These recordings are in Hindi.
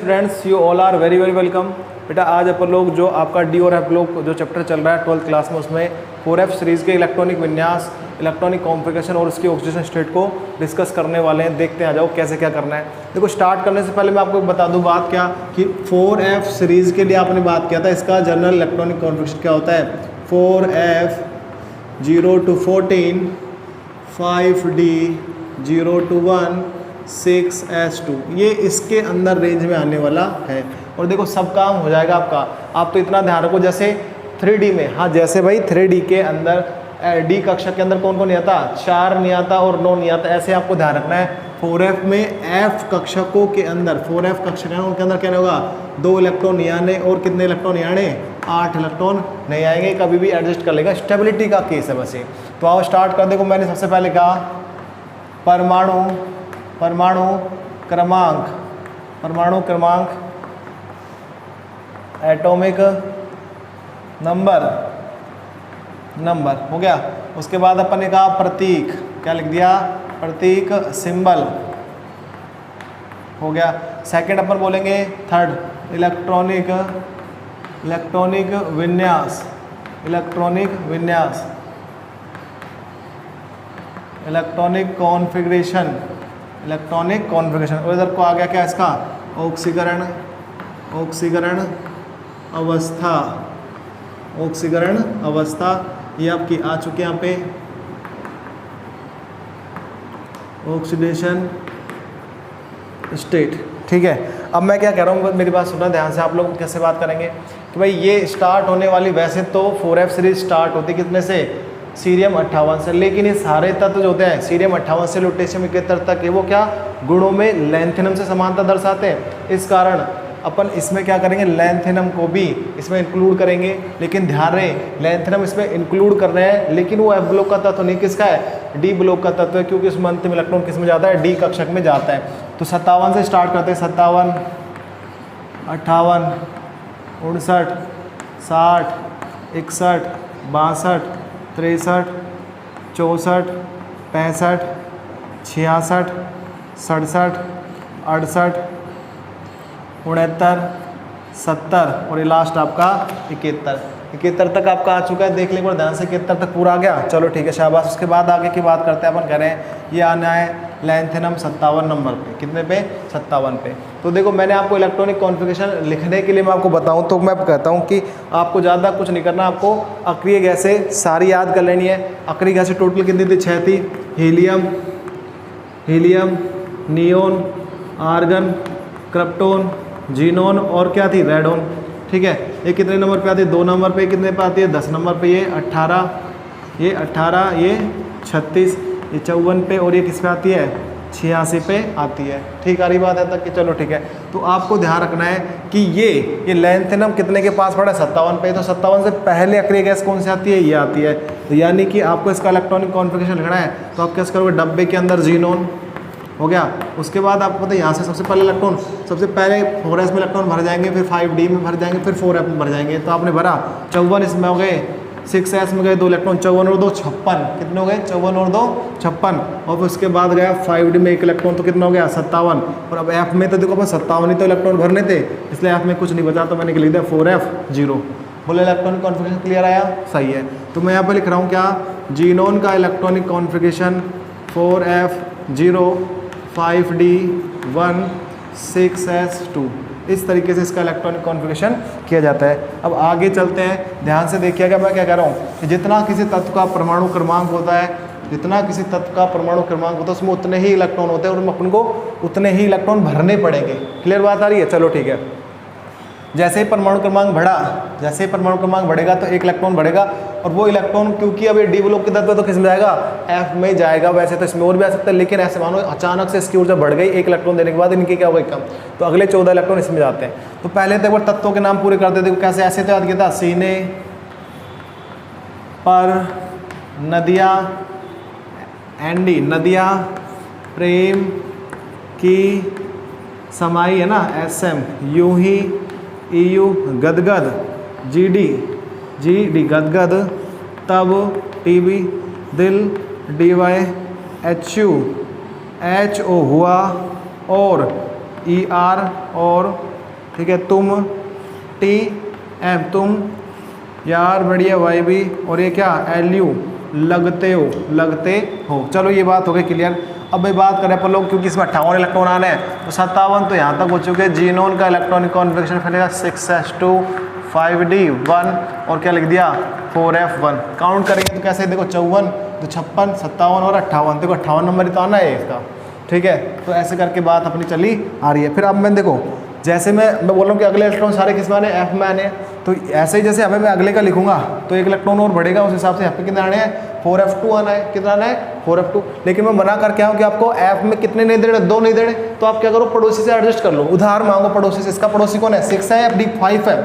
Students, you all are very very welcome. बेटा आज अपन लोग जो आपका डी और एफ लोग जो चैप्टर चल रहा है 12th क्लास में, उसमें 4F सीरीज़ के इलेक्ट्रॉनिक विन्यास, इलेक्ट्रॉनिक कॉन्फ़िगरेशन और उसकी ऑक्सीडेशन स्टेट को डिस्कस करने वाले हैं। देखते हैं, आ जाओ कैसे क्या करना है। देखो स्टार्ट करने से पहले मैं आपको बता दूं बात क्या कि 4F सीरीज़ के लिए आपने बात किया था, इसका जनरल इलेक्ट्रॉनिक कॉन्फ़िगरेशन क्या होता है। 4F 0 to 14, 5D 0 to 1, 6S2, ये इसके अंदर रेंज में आने वाला है। और देखो सब काम हो जाएगा आपका। आप तो इतना ध्यान रखो, जैसे 3D में, हाँ जैसे भाई 3D के अंदर डी कक्षा के अंदर कौन कौन नहीं आता, 4 नहीं आता और 9 नहीं आता, ऐसे आपको ध्यान रखना है। 4F में F कक्षकों के अंदर, 4F कक्षकों के अंदर क्या होगा, 2 इलेक्ट्रॉन नहीं आने और कितने इलेक्ट्रॉन नहीं आने, 8 इलेक्ट्रॉन नहीं आएंगे। कभी भी एडजस्ट कर लेगा, स्टेबिलिटी का केस है बस ये। तो आओ स्टार्ट कर। देखो मैंने सबसे पहले कहा परमाणु क्रमांक एटॉमिक नंबर हो गया। उसके बाद अपन ने कहा प्रतीक, क्या लिख दिया, प्रतीक सिंबल हो गया। सेकंड अपन बोलेंगे थर्ड इलेक्ट्रॉनिक विन्यास, इलेक्ट्रॉनिक कॉन्फ़िगरेशन। और इधर को आ गया क्या इसका, ऑक्सीकरण अवस्था, ये आपकी आ चुकी है यहाँ पे ऑक्सीडेशन स्टेट। ठीक है, अब मैं क्या कह रहा हूँ, मेरी बात सुनना ध्यान से। आप लोग कैसे बात करेंगे कि भाई ये स्टार्ट होने वाली, वैसे तो 4F सीरीज स्टार्ट होती कितने से, सीरियम 58 से, लेकिन ये सारे तत्व जो होते हैं सीरियम 58 से लुटेशियम 71 तक है, वो क्या गुणों में लैंथेनम से समानता दर्शाते हैं। इस कारण अपन इसमें क्या करेंगे, लैंथेनम को भी इसमें इंक्लूड करेंगे। लेकिन ध्यान रहे, लैंथेनम इसमें इंक्लूड कर रहे हैं, लेकिन वो F ब्लॉक का तत्व नहीं, किसका है, डी ब्लॉक का तत्व है, क्योंकि उसमें अंतिम इलेक्ट्रॉन किस में जाता है, डी कक्षक में जाता है। तो 57 से स्टार्ट करते हैं, 57, 58, 59, 60, 61, 62, 63, 64, 65, 66, 67, 68, 69, 70 और ये लास्ट आपका 71 तक आपका आ चुका है। देख ले एक बार ध्यान से, 71 तक पूरा आ गया, चलो ठीक है शाबाश। उसके बाद आगे की बात करते हैं अपन, कह रहे हैं ये आना है लैंथेनम 57 नंबर पे। कितने पे, 57 पे। तो देखो मैंने आपको इलेक्ट्रॉनिक कॉन्फ़िगरेशन लिखने के लिए मैं आपको बताऊं तो मैं कहता हूं कि आपको ज़्यादा कुछ नहीं करना, आपको अक्रिय गैसें सारी याद कर लेनी है। अक्रिय गैसें टोटल कितनी थी, 6 थी। Helium, neon, argon, krypton, xenon और क्या थी, रेडोन। ठीक है, ये कितने नंबर पे आती है, 2 नंबर पे। कितने पे आती है, 10 नंबर पे। ये 18, ये 36, ये 54 पे, और ये किस पे आती है, 86 पे आती है। ठीक आ रही बात है तक कि, चलो ठीक है। तो आपको ध्यान रखना है कि ये लैंथेनम कितने के पास पड़ा है, 57 पे। तो 57 से पहले अक्रिय गैस कौन सी आती है, ये आती है। तो यानी कि आपको इसका इलेक्ट्रॉनिक कॉन्फ़िगरेशन लिखना है, तो आप कैसे करोगे, डब्बे के अंदर जीनोन हो गया। उसके बाद आपको पता है यहाँ से सबसे पहले 4S में इलेक्ट्रॉन भर जाएंगे, फिर 5D में भर जाएंगे, फिर 4F में भर जाएंगे। तो आपने भरा 54 इसमें हो गए, 6S में गए 2 इलेक्ट्रॉन, 54 और 2 56, कितने हो गए, 54 और 2 56। और फिर उसके बाद गया 5D में 1 इलेक्ट्रॉन, तो कितना हो गया, 57। और अब F में तो देखो अपन 57 ही तो इलेक्ट्रॉन भरने थे, इसलिए F में कुछ नहीं बचा, तो मैंने लिख दिया 4F 0। बोले इलेक्ट्रॉनिक कॉन्फ़िगरेशन क्लियर आया, सही है। तो मैं यहाँ पर लिख रहा हूँ क्या, जीनोन का electronic configuration 4F 0, 5D 1, 6S2, इस तरीके से इसका इलेक्ट्रॉनिक कॉन्फ़िगरेशन किया जाता है। अब आगे चलते हैं, ध्यान से देखिएगा मैं क्या कह रहा हूँ कि जितना किसी तत्व का परमाणु क्रमांक होता है, उसमें उतने ही इलेक्ट्रॉन होते हैं और अपन को उतने ही इलेक्ट्रॉन भरने पड़ेंगे। क्लियर बात आ रही है, चलो ठीक है। जैसे ही परमाणु क्रमांक बढ़ेगा तो 1 इलेक्ट्रॉन बढ़ेगा, और वो इलेक्ट्रॉन क्योंकि अब ये डी ब्लॉक के तत्व है तो किस में जाएगा, F में जाएगा। वैसे तो इसमें और भी आ सकता है, लेकिन ऐसे मानो अचानक से इसकी ऊर्जा बढ़ गई, 1 इलेक्ट्रॉन देने के बाद इनकी क्या हो गई, कम, तो अगले 14 इलेक्ट्रॉन इसमें जाते हैं। तो पहले तो एक बार तत्वों के नाम पूरे करते थे, कैसे, ऐसे तो याद किया था, सीने पर नदियाँ प्रेम की समाई है ना, SM, यूं ही EU गदगद, GD गदगद, तब TB दिल, DY HO हुआ, और ER और ठीक है, तुम टी एम तुम, यार बढ़िया वाई बी, और ये क्या एल यू लगते हो। चलो ये बात हो गई क्लियर। अब भाई बात करें अपन लोग, क्योंकि इसमें 58 इलेक्ट्रॉन आने हैं तो 57 तो यहाँ तक हो चुके हैं। जीनोन का इलेक्ट्रॉनिक कॉन्फ़िगरेशन फैलेगा 6s2 5d1 और क्या लिख दिया 4f1। काउंट करेंगे तो कैसे, देखो 54 तो 56 57 और 58, देखो 58 नंबर ही तो आना है इसका। ठीक है, तो ऐसे करके बात अपनी चली आ रही है। फिर अब मैं देखो, जैसे मैं बोल रहा हूँ कि अगले इलेक्ट्रॉन सारे किस में आने, एफ में आने, तो ऐसे ही जैसे हमें मैं अगले का लिखूंगा तो एक इलेक्ट्रॉन और बढ़ेगा, उस हिसाब से यहाँ पे कितने आने हैं 4f2 आना है। कितना आना है 4f2। लेकिन मैं बना कर क्या हूँ कि आपको एफ में कितने नहीं देने, 2 नहीं देने, तो आप क्या करो पड़ोसी से एडजस्ट कर लो, उधार मांगो पड़ोसी से। इसका पड़ोसी कौन है 6 है, एफ डी 5 है।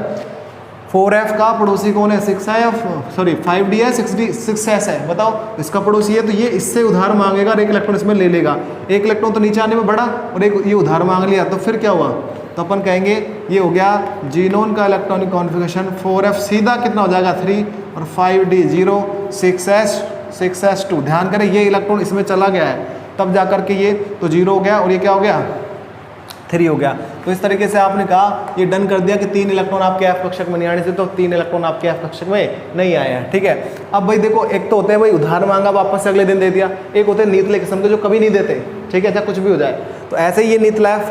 4f का पड़ोसी कौन है 6 है, सॉरी 5d है, 6s है, बताओ इसका पड़ोसी है, तो ये इससे उधार मांगेगा और एक इलेक्ट्रॉन इसमें ले लेगा। एक इलेक्ट्रॉन तो नीचे आने में बढ़ा और एक ये उधार मांग लिया, तो फिर क्या हुआ, तो अपन कहेंगे ये हो गया जीनोन का इलेक्ट्रॉनिक कॉन्फ़िगरेशन 4f सीधा कितना हो जाएगा 3 और 5d 0 6s2। ध्यान करें ये इलेक्ट्रॉन इसमें चला गया है तब जा करके ये तो 0 हो गया और ये क्या हो गया 3 हो गया। तो इस तरीके से आपने कहा ये डन कर दिया कि 3 इलेक्ट्रॉन आपके एफ कक्षक में नहीं आने से, तो 3 इलेक्ट्रॉन आपके एफ कक्षक में नहीं आए हैं। ठीक है, अब भाई देखो एक तो होते हैं भाई उधार मांगा वापस से अगले दिन दे दिया, एक होते हैं नीतले किस्म के जो कभी नहीं देते। ठीक है, चाहे कुछ भी हो जाए, तो ऐसे ही ये नीतला है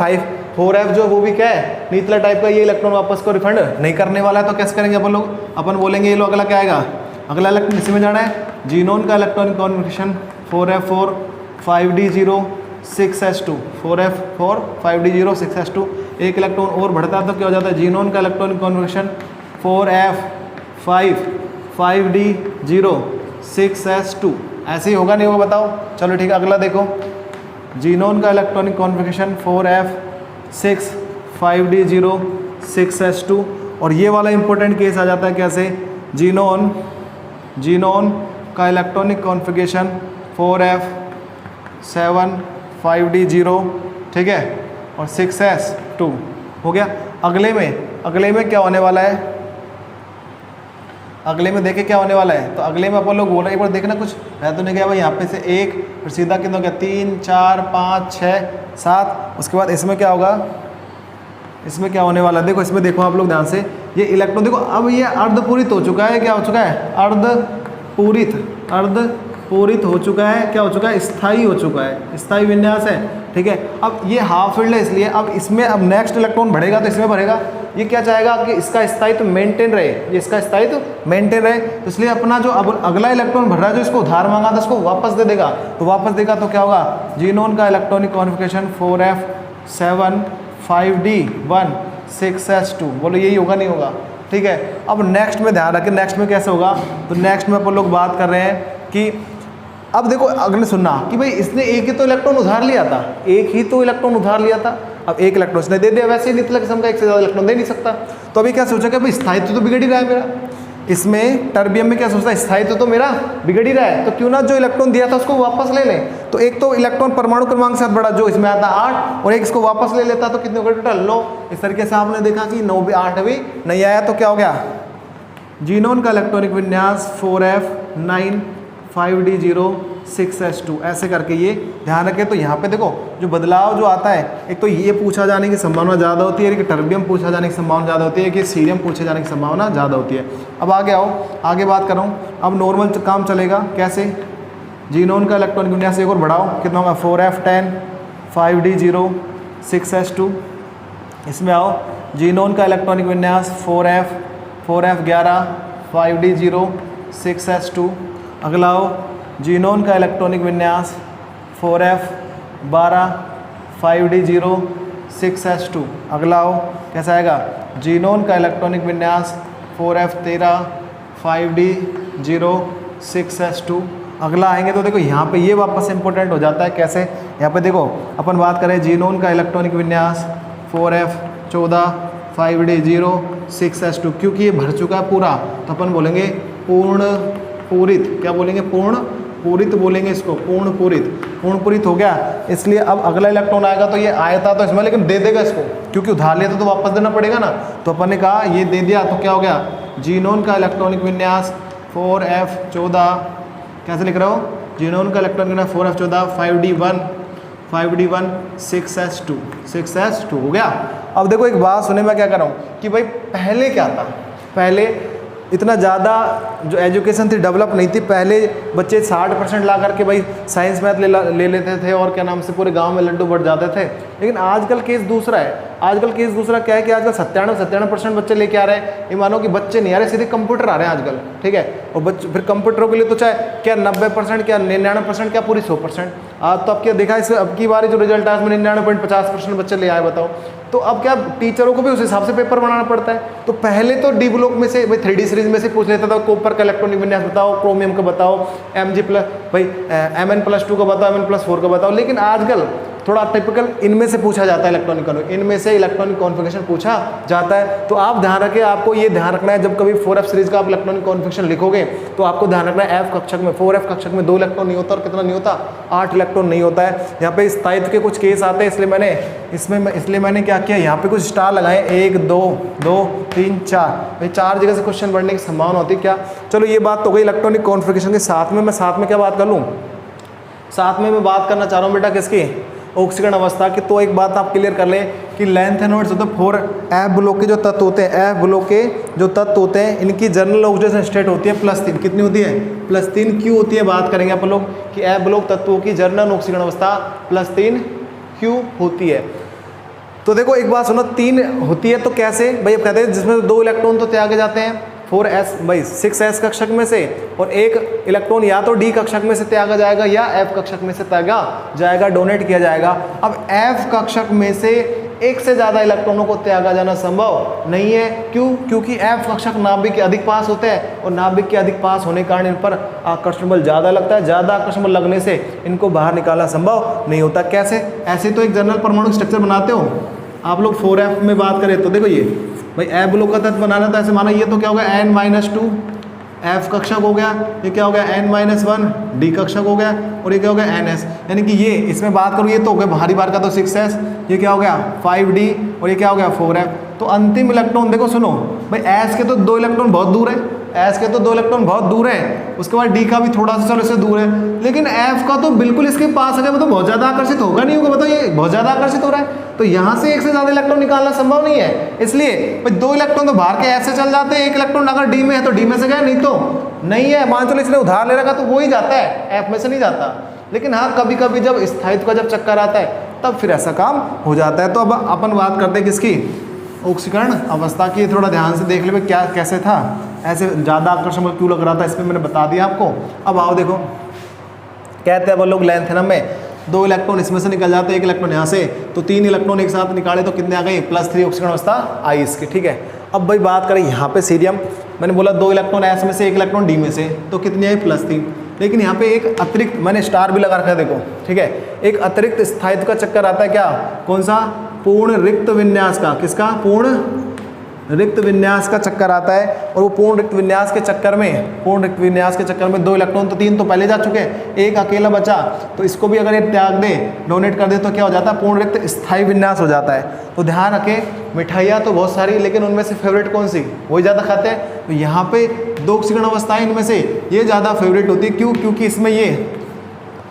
4f जो वो भी क्या है नीतला टाइप का, ये इलेक्ट्रॉन वापस को रिफंड नहीं करने वाला है। तो कैसे करेंगे अपन लोग, अपन बोलेंगे ये लो अगला क्या आएगा, अगला इलेक्ट्रॉन इसी में जाना है जीनोन का electronic configuration 4f4 5d0 6s2 4f4 5d0 6s2। एक इलेक्ट्रॉन और बढ़ता है तो क्या हो जाता है जीनोन का electronic configuration 4f5 5d0 6s2। ऐसे ही होगा नहीं होगा बताओ। चलो ठीक है, अगला देखो जीनोन का electronic configuration 4f6 5d0 6s2। और ये वाला इंपॉर्टेंट केस आ जाता है कैसे, जीनोन का इलेक्ट्रॉनिक कॉन्फ़िगरेशन 4f7 5d0, ठीक है, और 6s2 हो गया। अगले में क्या होने वाला है, अगले में देखे क्या होने वाला है, तो अगले में अपन लोग बोल रहे हैं एक बार देखना कुछ है तो नहीं गया भाई, यहाँ पे से 1 फिर सीधा कितना हो गया 3 4 5 6 7। उसके बाद इसमें क्या होगा, इसमें क्या होने वाला है, देखो इसमें देखो आप लोग ध्यान से, ये इलेक्ट्रॉन देखो अब ये अर्धपूरित हो चुका है, क्या हो चुका है अर्धपूरित हो चुका है, क्या हो चुका है स्थायी हो चुका है, स्थायी विन्यास है। ठीक है, अब ये हाफ फील्ड है इसलिए अब इसमें अब नेक्स्ट इलेक्ट्रॉन बढ़ेगा तो इसमें बढ़ेगा, ये क्या चाहेगा कि इसका स्थायित्व मेंटेन रहे, ये इसका स्थायित्व मेंटेन रहे, तो इसलिए अपना जो अब अगला इलेक्ट्रॉन भर रहा है जो इसको उधार मांगा था उसको वापस दे देगा, तो वापस देगा तो क्या होगा जीनोन का electronic configuration 4f7 5d1 6s2। बोलो यही होगा नहीं होगा। ठीक है, अब नेक्स्ट में ध्यान रखें नेक्स्ट में कैसे होगा, तो नेक्स्ट में अपन लोग बात कर रहे हैं कि अब देखो अगले सुनना कि भाई इसने एक ही तो इलेक्ट्रॉन उधार लिया था, एक ही तो इलेक्ट्रॉन उधार लिया था, अब एक इलेक्ट्रॉन इसने दे दिया, वैसे ही नितला किस्म का एक से ज़्यादा इलेक्ट्रॉन दे नहीं सकता। तो अभी क्या सोचा कि भाई स्थायित्व तो बिगड़ ही रहा है मेरा, इसमें टर्बियम में क्या सोचता है स्थायित्व तो मेरा बिगड़ ही रहा है, तो क्यों ना जो इलेक्ट्रॉन दिया था उसको वापस ले लें। तो एक तो इलेक्ट्रॉन परमाणु क्रमांक से बड़ा जो इसमें आता 8 और एक इसको वापस ले लेता तो कितने होगा टोटल 9। इस तरीके से आपने देखा कि 9 भी 8 भी नहीं आया, तो क्या हो गया जीनोन का इलेक्ट्रॉनिक विन्यास 4f9 5d0 6s2। ऐसे करके ये ध्यान रखें। तो यहाँ पे देखो जो बदलाव जो आता है, एक तो ये पूछा जाने की संभावना ज़्यादा होती है कि टर्बियम पूछा जाने की संभावना ज़्यादा होती है कि सीरियम पूछे जाने की संभावना ज़्यादा होती है। अब आगे आओ, आगे बात कर रहा हूँ, अब नॉर्मल काम चलेगा कैसे, जीनोन का इलेक्ट्रॉनिक विन्यास एक और बढ़ाओ, कितना होगा 4f10 5d0 6s2। इसमें आओ जीनोन का इलेक्ट्रॉनिक विन्यास 4f11 5d0 6s2। अगला आओ जीनोन का इलेक्ट्रॉनिक विन्यास 4f12 5d0 6s2। अगला आओ कैसा आएगा जीनोन का इलेक्ट्रॉनिक विन्यास 4f13 5d0 6s2। अगला आएंगे तो देखो यहाँ पे ये वापस इंपॉर्टेंट हो जाता है कैसे, यहाँ पे देखो अपन बात करें जीनोन का इलेक्ट्रॉनिक विन्यास 4f14 5d0 6s2, क्योंकि ये भर चुका है पूरा तो अपन बोलेंगे पूरित, क्या बोलेंगे पूरित बोलेंगे इसको, पूर्ण पूरित हो गया। इसलिए अब अगला इलेक्ट्रॉन आएगा तो ये आया था तो इसमें लेकिन दे देगा इसको, क्योंकि उधार लिया तो वापस देना पड़ेगा ना, तो अपन ने कहा ये दे दिया तो क्या हो गया जीनोन का इलेक्ट्रॉनिक विन्यास 4f14, कैसे लिख रहा हो जीनोन का इलेक्ट्रॉनिक विन्यास 4f14 5d1 5d1 6s2 6s2 हो गया। अब देखो एक बात सुने, मैं क्या कर रहा हूँ कि भाई पहले क्या था, पहले इतना ज़्यादा जो एजुकेशन थी डेवलप नहीं थी। पहले बच्चे 60% ला करके भाई साइंस मैथ ले लेते थे और क्या नाम से पूरे गांव में लड्डू बढ़ जाते थे। लेकिन आजकल केस दूसरा है। आजकल केस दूसरा क्या है कि आजकल 97% बच्चे लेके आ रहे हैं। ये मानो कि बच्चे नहीं आ रहे, सीधे कंप्यूटर आ रहे हैं आजकल, ठीक है। और बच्चे फिर कंप्यूटरों के लिए तो चाहे क्या 90%, क्या 99%, क्या पूरी 100%। आज तो अब क्या देखा इस अब की बारी जो रिजल्ट आया उसमें 99.50% बच्चे ले आए, बताओ। तो अब क्या टीचरों को भी उस हिसाब से पेपर बनाना पड़ता है। तो पहले तो डी ब्लॉक में से भाई 3D सीरीज में से पूछ लेता था, कॉपर का इलेक्ट्रॉनिक विन्यास बताओ, क्रोमियम का बताओ, Mg प्लस भाई Mn+2 का बताओ, Mn+4 का बताओ। लेकिन आजकल थोड़ा टिपिकल इनमें से पूछा जाता है, इनमें से इलेक्ट्रॉनिक कॉन्फ़िगरेशन पूछा जाता है। तो आप ध्यान रखें, आपको ये ध्यान रखना है जब कभी 4F सीरीज का आप इलेक्ट्रॉनिक कॉन्फ़िगरेशन लिखोगे तो आपको ध्यान रखना है F कक्षक में 4F कक्षक में 2 इलेक्ट्रॉन नहीं होता। और कितना नहीं होता, 8 इलेक्ट्रॉन नहीं होता है। यहाँ पे स्थायित्व के कुछ केस आते हैं, इसलिए मैंने क्या किया, यहाँ पे कुछ स्टार लगाए, 1 2 2 3 4 भाई 4 जगह से क्वेश्चन बढ़ने की संभावना होती है क्या। चलो ये बात तो गई इलेक्ट्रॉनिक कॉन्फ़िगरेशन के। साथ में क्या बात कर लूँ, साथ में मैं बात करना चाह रहा हूँ बेटा किसकी, ऑक्सीकरण अवस्था की। तो एक बात आप क्लियर कर लें कि लेंथ एंड होता है 4F ब्लॉक के जो तत्व होते हैं, F ब्लॉक के जो तत्व होते हैं, इनकी जनरल ऑक्सीडेशन स्टेट होती है +3। कितनी होती है, +3 क्यों होती है, बात करेंगे अपन लोग कि F ब्लॉक तत्वों की जनरल ऑक्सीकरण अवस्था +3 क्यों होती है। तो देखो एक बात सुनो, 3 होती है तो कैसे भाई, अब कहते हैं जिसमें 2 इलेक्ट्रॉन तो त्यागे जाते हैं 4s भाई 6s कक्षक में से, और 1 इलेक्ट्रॉन या तो d कक्षक में से त्यागा जाएगा या f कक्षक में से त्यागा जाएगा, डोनेट किया जाएगा। अब f कक्षक में से एक से ज़्यादा इलेक्ट्रॉनों को त्यागा जाना संभव नहीं है। क्यों, क्योंकि f कक्षक नाभिक के अधिक पास होते हैं और नाभिक के अधिक पास होने के कारण इन पर आकर्षण बल ज़्यादा लगता है। ज़्यादा आकर्षण बल लगने से इनको बाहर निकालना संभव नहीं होता। कैसे, ऐसे तो एक जनरल परमाणु स्ट्रक्चर बनाते हो आप लोग। 4F में बात करें तो देखो ये भाई F ब्लॉक का तत्व बनाना था, ऐसे माना ये तो क्या हो गया N-2 F कक्षक हो गया, ये क्या हो गया N-1 D कक्षक हो गया, और ये क्या हो गया NS। यानी कि ये इसमें बात करूँ, ये तो हो गया बाहरी बार का तो 6s, ये क्या हो गया 5D, और ये क्या हो गया 4F। तो अंतिम इलेक्ट्रॉन देखो सुनो भाई, S के तो 2 इलेक्ट्रॉन बहुत दूर है, S के तो 2 इलेक्ट्रॉन बहुत दूर है, उसके बाद D का भी थोड़ा सा चलो इससे दूर है, लेकिन F का तो बिल्कुल इसके पास है, मतलब बहुत ज़्यादा आकर्षित होगा नहीं होगा, बताओ ये बहुत ज़्यादा आकर्षित हो रहा है। तो यहाँ से एक से ज़्यादा इलेक्ट्रॉन निकालना संभव नहीं है, इसलिए भाई 2 इलेक्ट्रॉन तो बाहर के S से चल जाते हैं, 1 इलेक्ट्रॉन अगर D में है तो D में से गया, नहीं तो नहीं है। मान चलो इसने उधार ले रखा तो वो ही जाता है, F में से नहीं जाता। लेकिन हाँ कभी कभी जब स्थायित्व का जब चक्कर आता है तब फिर ऐसा काम हो जाता है। तो अब अपन बात करते हैं किसकी, ऑक्सीकरण अवस्था की। थोड़ा ध्यान से देख ले क्या कैसे था, ऐसे ज़्यादा आकर्षण बल क्यों लग रहा था, इसमें मैंने बता दिया आपको। अब आओ देखो, कहते हैं वो लोग लेंथेनम में 2 इलेक्ट्रॉन इसमें से निकल जाते हैं, 1 इलेक्ट्रॉन यहाँ से, तो 3 इलेक्ट्रॉन एक साथ निकाले तो कितने आ गए +3 ऑक्सीकरण अवस्था आई इसकी, ठीक है। अब भाई बात करें यहाँ पे सीरियम, मैंने बोला 2 इलेक्ट्रॉन S में से 1 इलेक्ट्रॉन D में से, तो कितनी आई +3। लेकिन यहाँ पे एक अतिरिक्त मैंने स्टार भी लगा रखा है देखो, ठीक है। एक अतिरिक्त स्थायित्व का चक्कर आता है, क्या, कौन सा, पूर्ण रिक्त विन्यास का, किसका, पूर्ण रिक्त विन्यास का चक्कर आता है। और वो पूर्ण रिक्त विन्यास के चक्कर में 2 इलेक्ट्रॉन तो 3 तो पहले जा चुके हैं, 1 अकेला बचा, तो इसको भी अगर ये त्याग दे, डोनेट कर दे, तो क्या हो जाता है, पूर्ण रिक्त स्थायी विन्यास हो जाता है। तो ध्यान रखें, मिठाइयाँ तो बहुत सारी, लेकिन उनमें से फेवरेट कौन सी, वही ज़्यादा खाते हैं। तो यहाँ पे 2 ऑक्सीकरण अवस्थाएं, इनमें से ये ज़्यादा फेवरेट होती है। क्यों, क्योंकि इसमें ये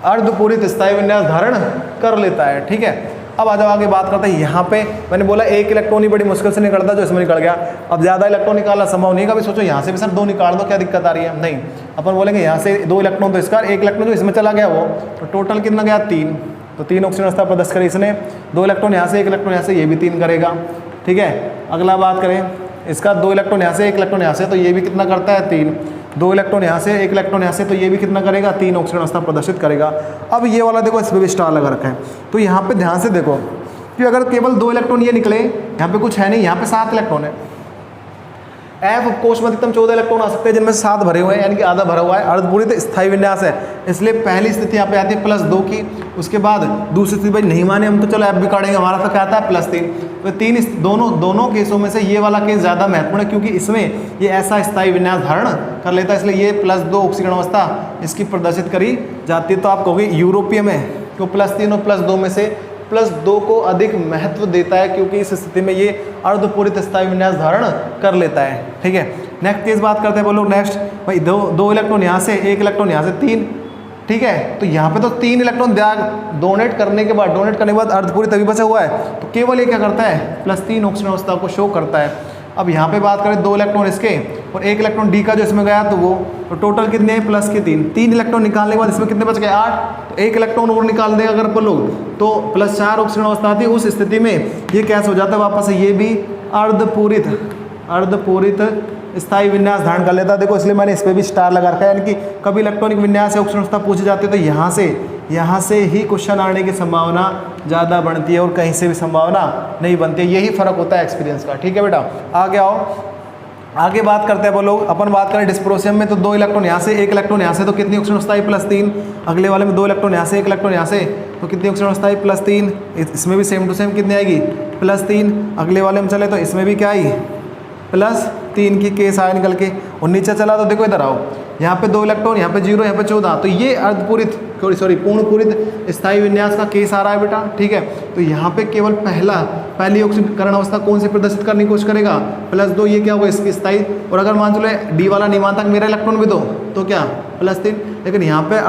अर्धपूरित स्थायी विन्यास धारण कर लेता है, ठीक है। अब आ जाओ आगे बात करते हैं। यहाँ पे मैंने बोला 1 इलेक्ट्रॉन ही बड़ी मुश्किल से निकलता जो इसमें निकल गया। अब ज़्यादा इलेक्ट्रॉन निकालना संभव नहीं है। कभी सोचो यहाँ से भी सर 2 निकाल दो, क्या दिक्कत आ रही है, नहीं। अपन बोलेंगे यहाँ से 2 इलेक्ट्रॉन तो इसका, 1 इलेक्ट्रॉन जो इसमें चला गया वो, तो टोटल कितना गया 3। तो 3 ऑक्सीजन अवस्था प्रदर्शित करी इसने, 2 इलेक्ट्रॉन यहाँ से, 1 इलेक्ट्रॉन यहाँ से, ये भी 3 करेगा, ठीक है। अगला बात करें इसका, 2 इलेक्ट्रॉन यहाँ से, 1 इलेक्ट्रॉन यहाँ से, तो ये भी कितना करता है 3। 2 इलेक्ट्रॉन यहाँ से, 1 इलेक्ट्रॉन यहाँ से, तो ये भी कितना करेगा 3 ऑक्सीजन अवस्था प्रदर्शित करेगा। अब ये वाला देखो, इसमें भी स्टार लगा रखा है। तो यहाँ पे ध्यान से देखो कि अगर केवल 2 इलेक्ट्रॉन ये निकले, यहाँ पे कुछ है नहीं, यहाँ पे 7 इलेक्ट्रॉन है। F कोश में अधिकतम 14 इलेक्ट्रॉन आ सकते हैं, जिनमें से 7 भरे हुए हैं, यानी कि आधा भरा हुआ है, अर्धपूरित स्थायी विन्यास है। इसलिए पहली स्थिति यहाँ पे आती है +2 की। उसके बाद दूसरी स्थिति, भाई नहीं माने हम तो चलो F भी काटेंगे, हमारा तो क्या आता है +3। तो 3 दोनों केसों में से ये वाला केस ज़्यादा महत्वपूर्ण है, क्योंकि इसमें ये ऐसा स्थायी विन्यास धारण कर लेता है, इसलिए ये +2 ऑक्सीकरण अवस्था इसकी प्रदर्शित करी जाती है। तो आप कहोगे यूरोपीय में तो +3 और +2 में से +2 को अधिक महत्व देता है, क्योंकि इस स्थिति में ये अर्धपूरित स्थायी विन्यास धारण कर लेता है, ठीक है। नेक्स्ट केस बात करते हैं, बोलो नेक्स्ट। भाई 2 इलेक्ट्रॉन यहाँ से, 1 इलेक्ट्रॉन यहाँ से, 3 ठीक है। तो यहाँ पे तो 3 इलेक्ट्रॉन डोनेट करने के बाद अर्धपूरित तभी बचा हुआ है, तो केवल ये क्या करता है +3 ऑक्सीजन अवस्था को शो करता है। अब यहाँ पे बात करें 2 इलेक्ट्रॉन इसके और 1 इलेक्ट्रॉन डी का जो इसमें गया, तो वो तो टोटल कितने हैं +3 इलेक्ट्रॉन निकालने के बाद इसमें कितने बच गए 8, तो 1 इलेक्ट्रॉन और निकाल देगा अगर अपन लोग तो +4 ऑक्सीजन अवस्था आती है। उस स्थिति में ये कैसे हो जाता है वापस से, ये भी अर्धपूरित स्थायी विन्यास धारण कर लेता है। देखो इसलिए मैंने इस पर भी स्टार लगा रखा है, यानी कि कभी इलेक्ट्रॉनिक विन्यास या ऑक्सीजन अवस्था पूछी जाती है तो यहाँ से ही क्वेश्चन आने की संभावना ज़्यादा बनती है और कहीं से भी संभावना नहीं बनती है। यही फर्क होता है एक्सपीरियंस का। ठीक है बेटा, आगे आओ, आगे बात करते हैं। बोलो अपन बात करें डिस्प्रोसियम में, तो 2 इलेक्ट्रॉन यहाँ से 1 इलेक्ट्रॉन यहाँ से, तो कितनी ऑक्सीजन अवस्था है +3। अगले वाले में 2 इलेक्ट्रॉन यहाँ से 1 इलेक्ट्रॉन यहाँ से, तो कितनी ऑक्सीजन अवस्था है +3। इसमें भी सेम टू सेम कितनी आएगी +3। अगले वाले में चले तो इसमें भी क्या आई +3 की केस आया निकल के। और नीचे चला तो देखो इधर आओ, यहाँ पे 2 इलेक्ट्रॉन, यहाँ पे 0, यहाँ पे 14, तो ये पूर्णपूरित स्थायी विन्यास का केस आ रहा है बेटा। ठीक है, तो यहाँ पे केवल पहली ऑक्सीकरण अवस्था कौन सी प्रदर्शित करने की कोशिश करेगा +2, ये क्या होगा इसकी स्थायी। और अगर मान चलो डी वाला नहीं मानता मेरा इलेक्ट्रॉन भी दो, तो क्या +3। लेकिन यहाँ पे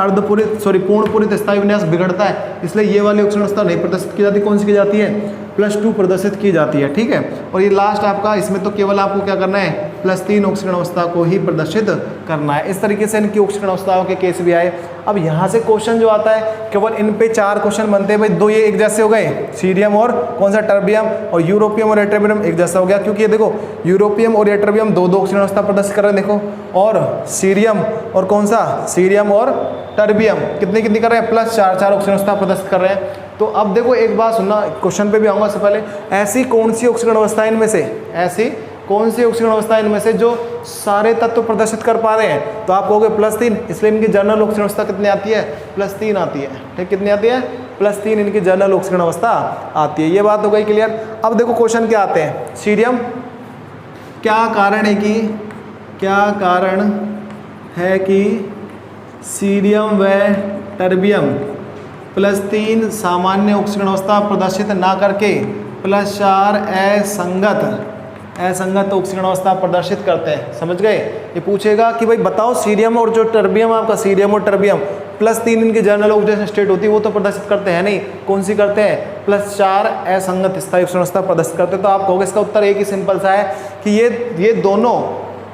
पूर्णपूरित स्थायी विन्यास बिगड़ता है, इसलिए ये वाली ऑक्सीजन अवस्था नहीं प्रदर्शित की जाती। कौन सी की जाती है +2 प्रदर्शित की जाती है। ठीक है, और ये लास्ट आपका, इसमें तो केवल आपको क्या करना है +3 ऑक्सीजन अवस्था को ही प्रदर्शित करना है। इस तरीके से इनकी ऑक्सीजन अवस्थाओं के केस भी आए। अब यहाँ से क्वेश्चन जो आता है केवल इन पे 4 क्वेश्चन बनते हैं भाई। 2 ये एक जैसे हो गए, सीरियम और कौन सा टर्बियम, और यूरोपियम और एट्रोबियम एक जैसा हो गया, क्योंकि ये देखो यूरोपियम और एट्रोबियम 2 ऑक्सीजन अवस्था प्रदर्शित कर रहे हैं देखो, और सीरियम और कौन सा सीरियम और टर्बियम कितनी कर रहे हैं +4 ऑक्सीजन अवस्था प्रदर्शित कर रहे हैं। तो अब देखो एक बात सुनना, क्वेश्चन पे भी आऊँगा से पहले, ऐसी कौन सी ऑक्सीजन अवस्था इनमें से, ऐसी कौन सी ऑक्सीजन अवस्था इनमें से जो सारे तत्व प्रदर्शित कर पा रहे हैं, तो आप कहोगे +3, इसलिए इनकी जनरल ऑक्सीजन अवस्था कितनी आती है +3 आती है। ठीक, कितनी आती है +3 इनकी जनरल ऑक्सीजन अवस्था आती है। ये बात हो गई क्लियर। अब देखो क्वेश्चन क्या आते हैं, सीरियम क्या कारण है कि सीरियम व टर्बियम +3 सामान्य ऑक्सीजन अवस्था प्रदर्शित ना करके +4 असंगत ऑक्सीजन अवस्था प्रदर्शित करते हैं। समझ गए। ये पूछेगा कि भाई बताओ सीरियम और जो टर्बियम, आपका सीरियम और टर्बियम +3 इनकी जनरल ऑक्सीजन स्टेट होती है, वो तो प्रदर्शित करते हैं नहीं। कौन सी करते हैं +4 असंगत स्थायी ऑक्सीजन अवस्था प्रदर्शित करते हैं। तो आप कहोगे इसका उत्तर एक ही सिंपल सा है कि ये दोनों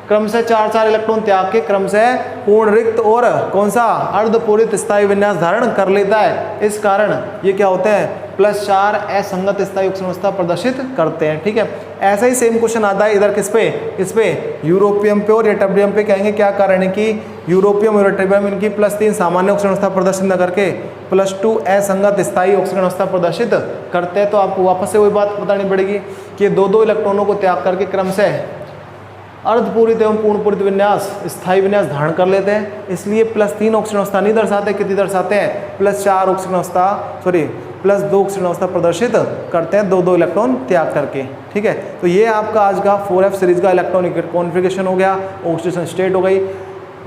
क्रम से 4 इलेक्ट्रॉन त्याग के क्रम से पूर्ण रिक्त और कौन सा अर्धपूरित स्थायी विन्यास धारण कर लेता है। इस कारण ये क्या होते हैं +4 असंगत स्थायी ऑक्सीजन अवस्था प्रदर्शित करते हैं। ठीक है, ऐसा ही सेम क्वेश्चन आता है इधर किस पे यूरोपियम पे और एट्रोबियम पे। कहेंगे क्या कारण है कि यूरोपियम और एट्रोबियम इनकी +3 सामान्य ऑक्सीजन अवस्था प्रदर्शित न करके +2 असंगत स्थायी ऑक्सीजन अवस्था प्रदर्शित करते हैं। तो आपको वापस से वही बात बतानी पड़ेगी कि 2 इलेक्ट्रॉनों को त्याग करके क्रम से अर्धपूरित एवं पूर्णपूरित विन्यास स्थायी विन्यास धारण कर लेते हैं। इसलिए +3 ऑक्सीजन अवस्था नहीं दर्शाते, कितनी दर्शाते हैं +4 ऑक्सीजन अवस्था +2 ऑक्सीजन अवस्था प्रदर्शित करते हैं 2 इलेक्ट्रॉन त्याग करके। ठीक है, तो ये आपका आज का 4F सीरीज का इलेक्ट्रॉनिक कॉन्फ़िगरेशन हो गया, ऑक्सीडेशन स्टेट हो गई।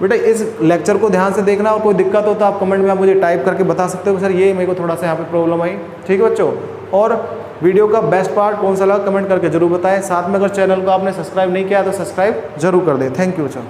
बेटा इस लेक्चर को ध्यान से देखना, और कोई दिक्कत हो तो आप कमेंट में आप मुझे टाइप करके बता सकते हो सर ये मेरे को थोड़ा सा यहाँ पे प्रॉब्लम आई। ठीक है बच्चों, और वीडियो का बेस्ट पार्ट कौन सा लगा कमेंट करके जरूर बताएं। साथ में अगर चैनल को आपने सब्सक्राइब नहीं किया तो सब्सक्राइब जरूर कर दें। Thank you sir.